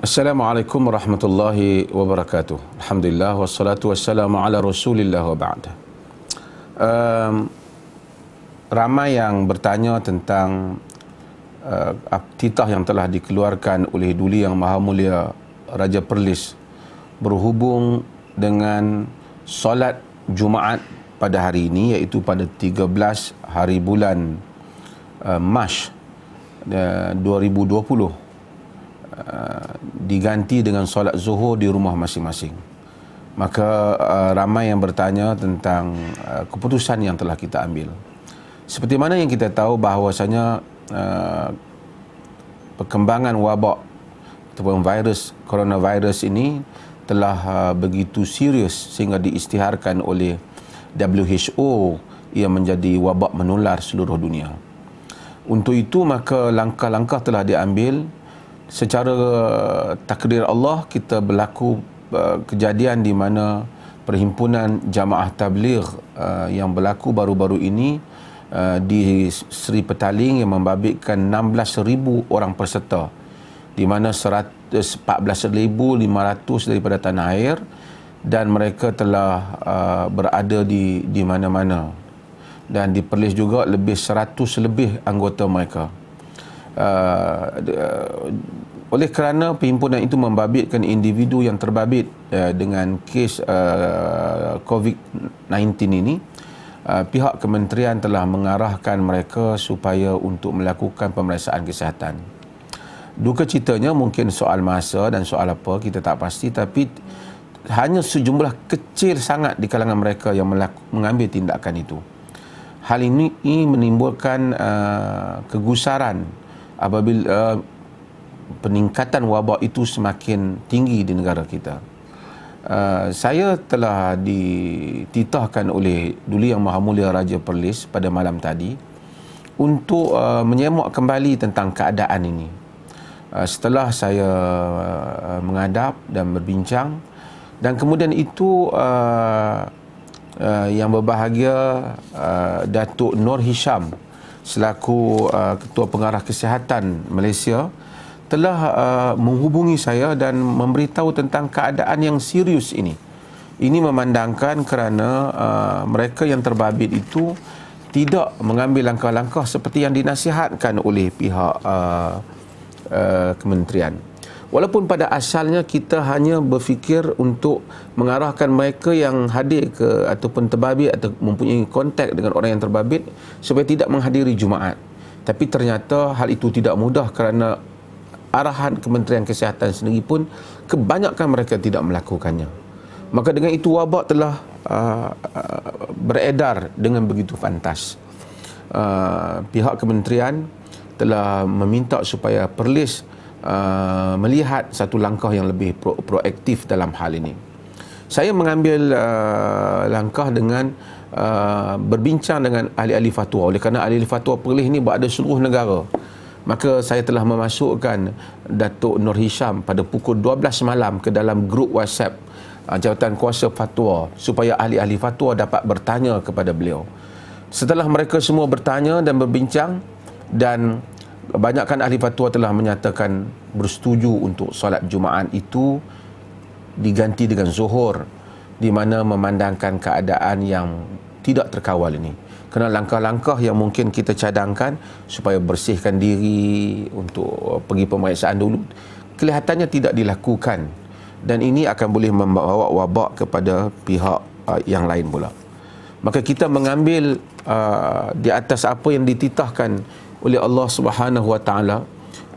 Assalamualaikum warahmatullahi wabarakatuh. Alhamdulillah wassalatu wassalamu ala Rasulillah wa ba'd. Ramai yang bertanya tentang titah yang telah dikeluarkan oleh Duli Yang Maha Mulia Raja Perlis berhubung dengan solat Jumaat pada hari ini, iaitu pada 13 hari bulan Mac 2020, diganti dengan solat zuhur di rumah masing-masing. Maka ramai yang bertanya tentang keputusan yang telah kita ambil. Seperti mana yang kita tahu bahawasanya perkembangan wabak ataupun coronavirus ini telah begitu serius sehingga diisytiharkan oleh WHO ia menjadi wabak menular seluruh dunia. Untuk itu maka langkah-langkah telah diambil. Secara takdir Allah, kita berlaku kejadian di mana perhimpunan jamaah tabligh yang berlaku baru-baru ini di Seri Petaling yang membabitkan 16,000 orang peserta, di mana 14,500 daripada tanah air, dan mereka telah berada di mana-mana, dan di Perlis juga lebih 100 lebih anggota mereka. Oleh kerana perhimpunan itu membabitkan individu yang terbabit dengan kes COVID-19 ini, pihak kementerian telah mengarahkan mereka supaya untuk melakukan pemeriksaan kesihatan. Duka citanya mungkin soal masa dan soal apa kita tak pasti, tapi hanya sejumlah kecil sangat di kalangan mereka yang mengambil tindakan itu. Hal ini menimbulkan kegusaran apabila peningkatan wabak itu semakin tinggi di negara kita. Saya telah dititahkan oleh Duli Yang Maha Mulia Raja Perlis pada malam tadi untuk menyemak kembali tentang keadaan ini. Setelah saya menghadap dan berbincang, dan kemudian itu yang berbahagia Datuk Nur Hisham selaku Ketua Pengarah Kesihatan Malaysia telah menghubungi saya dan memberitahu tentang keadaan yang serius ini. Ini memandangkan kerana mereka yang terbabit itu tidak mengambil langkah-langkah seperti yang dinasihatkan oleh pihak kementerian. Walaupun pada asalnya kita hanya berfikir untuk mengarahkan mereka yang hadir ataupun terbabit atau mempunyai kontak dengan orang yang terbabit supaya tidak menghadiri Jumaat. Tapi ternyata hal itu tidak mudah kerana arahan Kementerian Kesihatan sendiri pun kebanyakan mereka tidak melakukannya. Maka dengan itu wabak telah beredar dengan begitu fantas. Pihak kementerian telah meminta supaya Perlis melihat satu langkah yang lebih proaktif dalam hal ini. Saya mengambil langkah dengan berbincang dengan ahli-ahli fatwa. Oleh kerana ahli-ahli fatwa Perlis ini berada seluruh negara, maka saya telah memasukkan Datuk Nur Hisham pada pukul 12 malam ke dalam grup WhatsApp Jawatan Kuasa Fatwa supaya ahli-ahli fatwa dapat bertanya kepada beliau. Setelah mereka semua bertanya dan berbincang, dan kebanyakan ahli fatwa telah menyatakan bersetuju untuk solat Jumaat itu diganti dengan zuhur, di mana memandangkan keadaan yang tidak terkawal ini. Kerana langkah-langkah yang mungkin kita cadangkan supaya bersihkan diri untuk pergi pemeriksaan dulu, kelihatannya tidak dilakukan, dan ini akan boleh membawa wabak kepada pihak yang lain pula. Maka kita mengambil di atas apa yang dititahkan oleh Allah Subhanahu wa taala,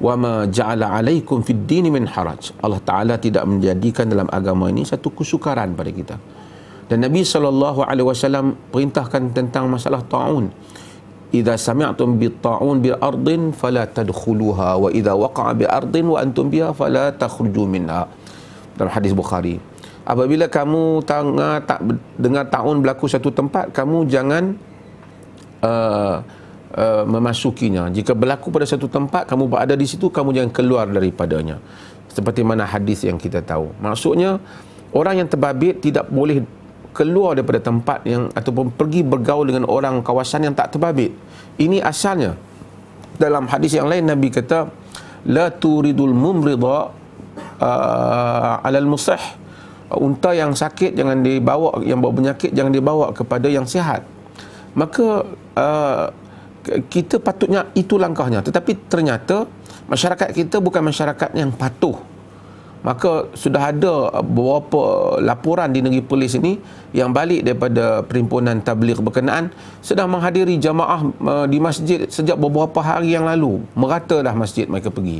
wa ma ja'ala 'alaikum fid dini min haraj. Allah Taala tidak menjadikan dalam agama ini satu kesukaran pada kita. Dan Nabi SAW perintahkan tentang masalah ta'un. Idza sami'tum bit ta'un bi ardin fala tadkhuluha, wa idza waqa'a bi ardin wa antum biha fala takhruju minha. Dalam hadis Bukhari, apabila kamu dengar ta'un berlaku satu tempat, kamu jangan memasukinya. Jika berlaku pada satu tempat, kamu berada di situ, kamu jangan keluar daripadanya. Seperti mana hadis yang kita tahu. Maksudnya, orang yang terbabit tidak boleh keluar daripada tempat yang ataupun pergi bergaul dengan orang kawasan yang tak terbabit. Ini asalnya. Dalam hadis yang lain Nabi kata, la turidul mumrida alal musih, unta yang sakit jangan dibawa, yang bawa penyakit jangan dibawa kepada yang sihat. Maka kita patutnya itu langkahnya, tetapi ternyata masyarakat kita bukan masyarakat yang patuh. Maka sudah ada beberapa laporan di negeri Perlis ini yang balik daripada Perhimpunan Tabligh berkenaan sedang menghadiri jamaah di masjid sejak beberapa hari yang lalu. Merata dah masjid mereka pergi.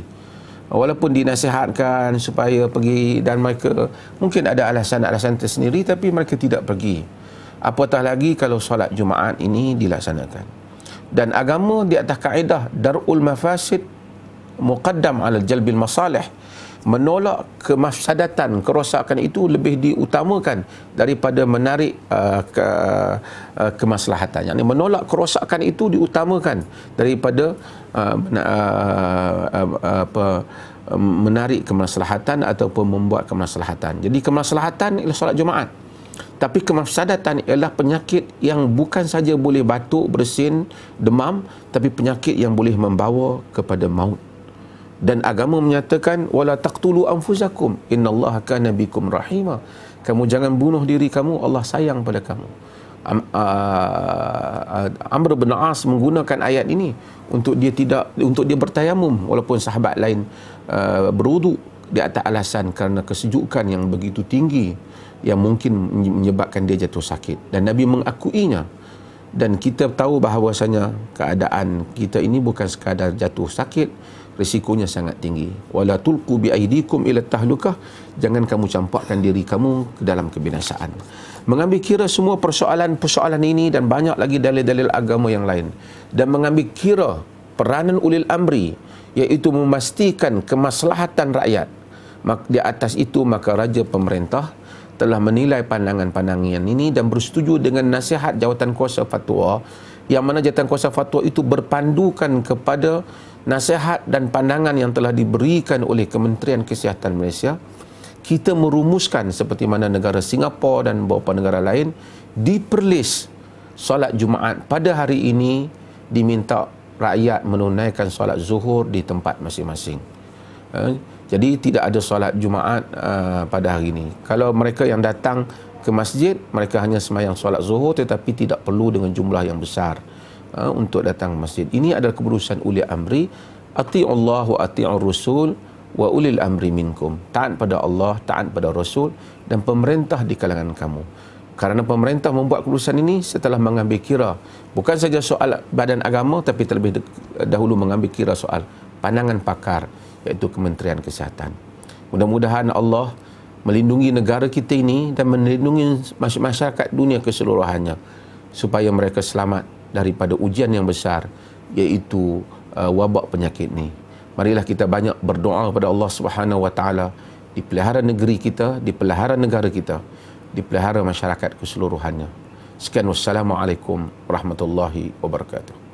Walaupun dinasihatkan supaya pergi dan mereka mungkin ada alasan-alasan tersendiri, tapi mereka tidak pergi. Apatah lagi kalau solat Jumaat ini dilaksanakan. Dan agama di atas kaedah darul mafasid muqaddam ala jalbil masalih. Menolak kemafsadatan, kerosakan itu lebih diutamakan daripada menarik kemaslahatan. Yang menolak kerosakan itu diutamakan daripada menarik kemaslahatan ataupun membuat kemaslahatan. Jadi kemaslahatan ialah solat Jumaat. Tapi kemafsadatan ialah penyakit yang bukan saja boleh batuk, bersin, demam, tapi penyakit yang boleh membawa kepada maut. Dan agama menyatakan wala taqtulu anfusakum innallaha kana bikum rahima. Kamu jangan bunuh diri kamu, Allah sayang pada kamu. Amr bin As menggunakan ayat ini untuk dia bertayamum walaupun sahabat lain berwuduk di atas alasan kerana kesejukan yang begitu tinggi yang mungkin menyebabkan dia jatuh sakit, dan Nabi mengakuinya. Dan kita tahu bahawasanya keadaan kita ini bukan sekadar jatuh sakit, risikonya sangat tinggi. Wala tulqu bi aidikum ila tahlukah, jangan kamu campakkan diri kamu ke dalam kebinasaan. Mengambil kira semua persoalan-persoalan ini dan banyak lagi dalil-dalil agama yang lain, dan mengambil kira peranan ulil amri, iaitu memastikan kemaslahatan rakyat. Di atas itu maka raja pemerintah telah menilai pandangan-pandangan ini dan bersetuju dengan nasihat jawatan kuasa fatwa, yang mana jawatan kuasa fatwa itu berpandukan kepada nasihat dan pandangan yang telah diberikan oleh Kementerian Kesihatan Malaysia. Kita merumuskan seperti mana negara Singapura dan beberapa negara lain, di Perlis solat Jumaat pada hari ini diminta rakyat menunaikan solat zuhur di tempat masing-masing. Jadi tidak ada solat Jumaat pada hari ini. Kalau mereka yang datang ke masjid, mereka hanya sembahyang solat zuhur, tetapi tidak perlu dengan jumlah yang besar untuk datang ke masjid. Ini adalah keputusan ulil amri. Ati'ullah wa ati'ur rasul wa ulil amri minkum. Taat pada Allah, taat pada Rasul dan pemerintah di kalangan kamu. Karena pemerintah membuat keputusan ini setelah mengambil kira bukan saja soal badan agama, tapi terlebih dahulu mengambil kira soal pandangan pakar, iaitu Kementerian Kesihatan. Mudah-mudahan Allah melindungi negara kita ini dan melindungi masyarakat dunia keseluruhannya supaya mereka selamat daripada ujian yang besar, iaitu wabak penyakit ini. Marilah kita banyak berdoa kepada Allah Subhanahu wa taala, dipelihara negeri kita, dipelihara negara kita, dipelihara masyarakat keseluruhannya. Sekian, wassalamualaikum warahmatullahi wabarakatuh.